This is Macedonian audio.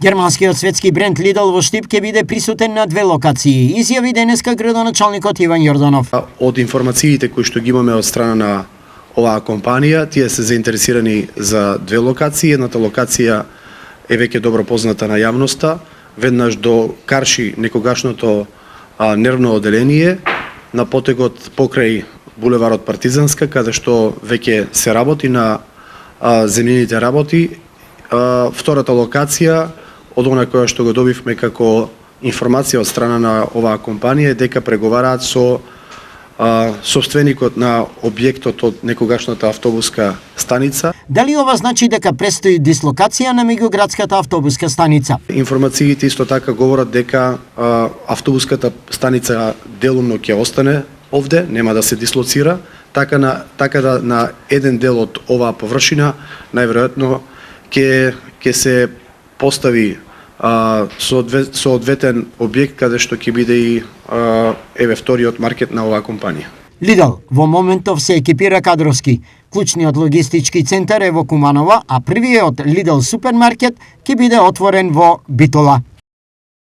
Германскиот светски бренд Lidl во Штип ќе биде присутен на 2 локации, изјави денеска градоначалникот Иван Јорданов. Од информациите кои што ги имаме од страна на оваа компанија, тие се заинтересирани за 2 локации. Едната локација е веќе добро позната на јавноста, веднаш до Карши, некогашното нервно оделение, на потегот покрај булеварот Партизанска, каде што веќе се работи на земјините работи. Втората локација, од она која што го добивме како информација од страна на оваа компанија, дека преговараат со собственикот на објектот од некогашната автобуска станица. Дали ова значи дека престои дислокација на меѓуградската автобуска станица? Информациите исто така говорат дека автобуската станица делумно ќе остане овде, нема да се дислоцира, така да на еден дел од оваа површина најверојатно ќе се постави соодветен објект каде што ќе биде и вториот маркет на оваа компанија. Lidl во моментов се екипира кадровски. Клучниот логистички центар е во Куманово, а првиот Lidl супермаркет ќе биде отворен во Битола.